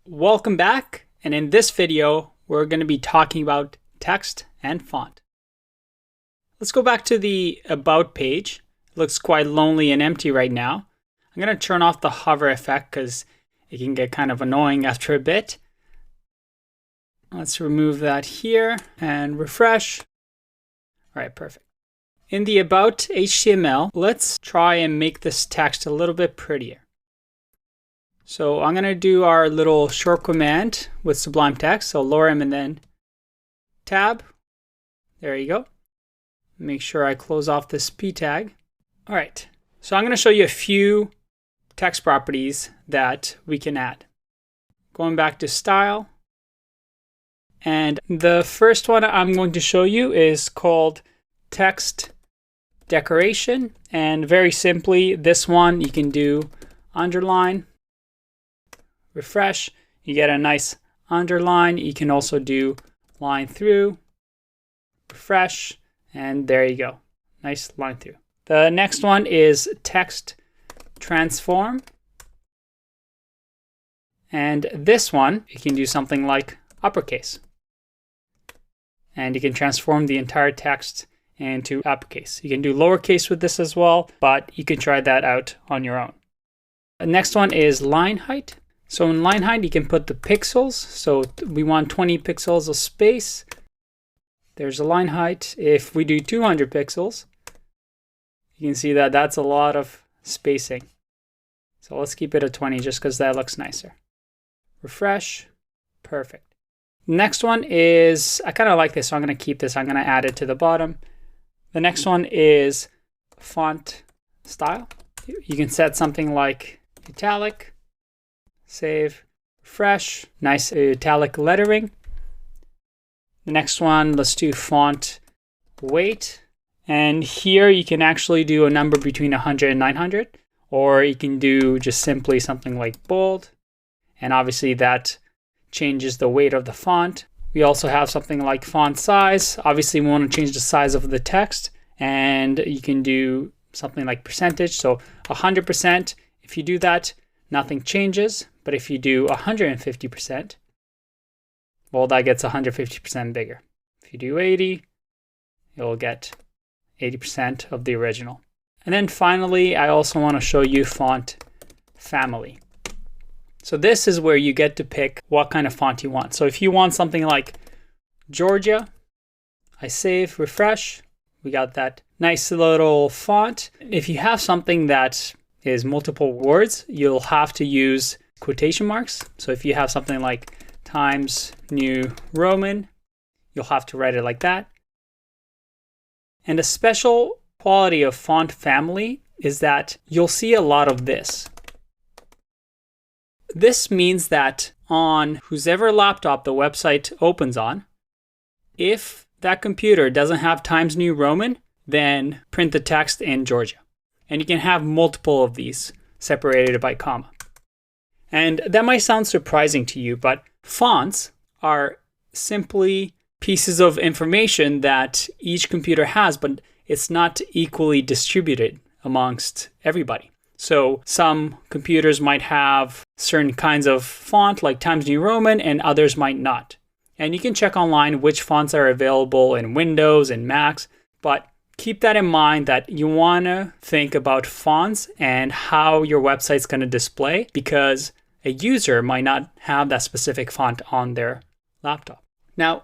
Welcome back, and in this video we're going to be talking about text and font. Let's go back to the About page. It looks quite lonely and empty right now. I'm going to turn off the hover effect because it can get kind of annoying after a bit. Let's remove that here and refresh. All right, perfect. In the About HTML, let's try and make this text a little bit prettier. So I'm going to do our little short command with Sublime Text. So lorem and then tab. There you go. Make sure I close off this p tag. All right. So I'm going to show you a few text properties that we can add. Going back to style. And the first one I'm going to show you is called text decoration. And very simply, this one you can do underline. Refresh, you get a nice underline. You can also do line through, refresh, and there you go. Nice line through. The next one is text transform. And this one, you can do something like uppercase. And you can transform the entire text into uppercase. You can do lowercase with this as well, but you can try that out on your own. The next one is line height. So in line height, you can put the pixels. So we want 20 pixels of space. There's a line height. If we do 200 pixels, you can see that that's a lot of spacing. So let's keep it at 20 just because that looks nicer. Refresh. Perfect. Next one is, I kind of like this, so I'm going to keep this. I'm going to add it to the bottom. The next one is font style. You can set something like italic. Save, refresh, nice italic lettering. The next one, let's do font weight. And here you can actually do a number between 100 and 900, or you can do just simply something like bold. And obviously that changes the weight of the font. We also have something like font size. Obviously we want to change the size of the text, and you can do something like percentage. So 100%, if you do that, nothing changes. But if you do 150%, well, that gets 150% bigger. If you do 80, you'll get 80% of the original. And then finally, I also want to show you font family. So this is where you get to pick what kind of font you want. So if you want something like Georgia, I save, refresh. We got that nice little font. If you have something that is multiple words, you'll have to use quotation marks. So if you have something like Times New Roman, you'll have to write it like that. And a special quality of font family is that you'll see a lot of this. This means that on whosever laptop the website opens on, if that computer doesn't have Times New Roman, then print the text in Georgia. And you can have multiple of these separated by comma. And that might sound surprising to you, but fonts are simply pieces of information that each computer has, but it's not equally distributed amongst everybody. So some computers might have certain kinds of font like Times New Roman and others might not. And you can check online which fonts are available in Windows and Macs, but keep that in mind that you want to think about fonts and how your website's going to display, because a user might not have that specific font on their laptop. Now,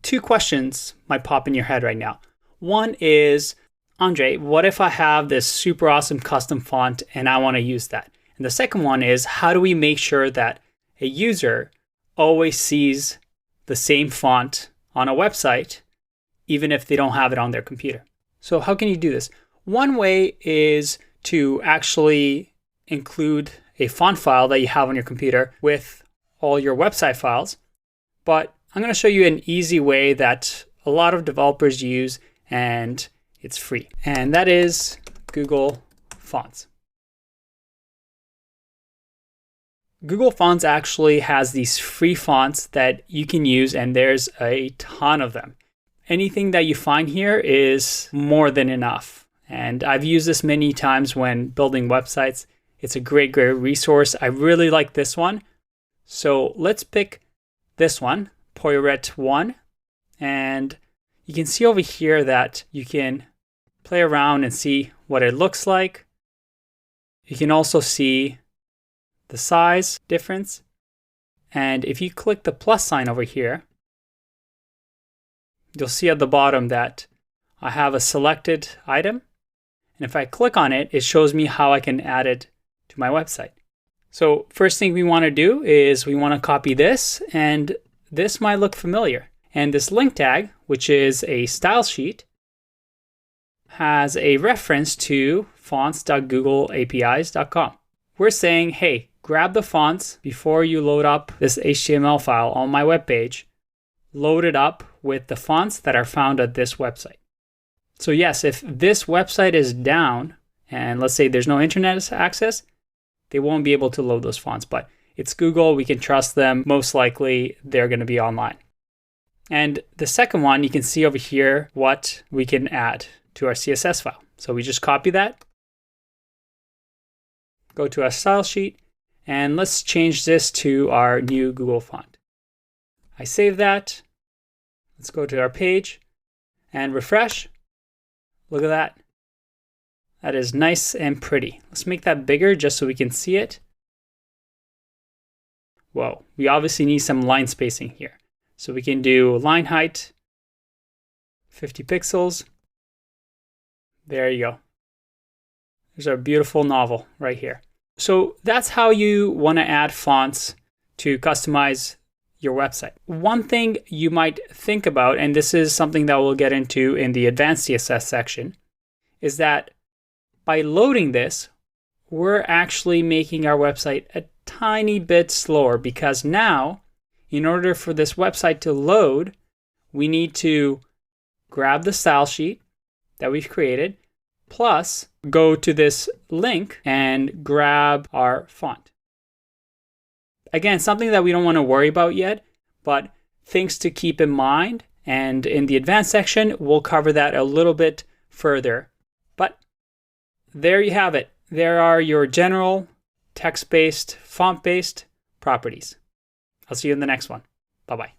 two questions might pop in your head right now. One is, Andre, what if I have this super awesome custom font and I want to use that? And the second one is, how do we make sure that a user always sees the same font on a website, even if they don't have it on their computer? So how can you do this? One way is to actually include a font file that you have on your computer with all your website files. But I'm going to show you an easy way that a lot of developers use, and it's free. And that is Google Fonts. Google Fonts actually has these free fonts that you can use, and there's a ton of them. Anything that you find here is more than enough. And I've used this many times when building websites. It's a great resource. I really like this one So let's pick this one, Poiret 1. And you can see over here that you can play around and see what it looks like. You can also see the size difference. And if you click the plus sign over here, you'll see at the bottom that I have a selected item. And if I click on it, it shows me how I can add it to my website. So first thing we want to do is we want to copy this, and this might look familiar. And this link tag, which is a style sheet, has a reference to fonts.googleapis.com. We're saying, hey, grab the fonts before you load up this HTML file on my webpage. Load it up with the fonts that are found at this website. So yes, if this website is down, and let's say there's no internet access, they won't be able to load those fonts. But it's Google, we can trust them. Most likely, they're going to be online. And the second one, you can see over here what we can add to our CSS file. So we just copy that, go to our style sheet, and let's change this to our new Google font. I save that. Let's go to our page and refresh. Look at that. That is nice and pretty. Let's make that bigger just so we can see it. Whoa, we obviously need some line spacing here. So we can do line height, 50 pixels. There you go. There's our beautiful novel right here. So that's how you want to add fonts to customize your website. One thing you might think about, and this is something that we'll get into in the advanced CSS section, is that by loading this, we're actually making our website a tiny bit slower, because now, in order for this website to load, we need to grab the style sheet that we've created, plus go to this link and grab our font. Again, something that we don't want to worry about yet, but things to keep in mind. And in the advanced section, we'll cover that a little bit further. But there you have it. There are your general text-based, font-based properties. I'll see you in the next one. Bye-bye.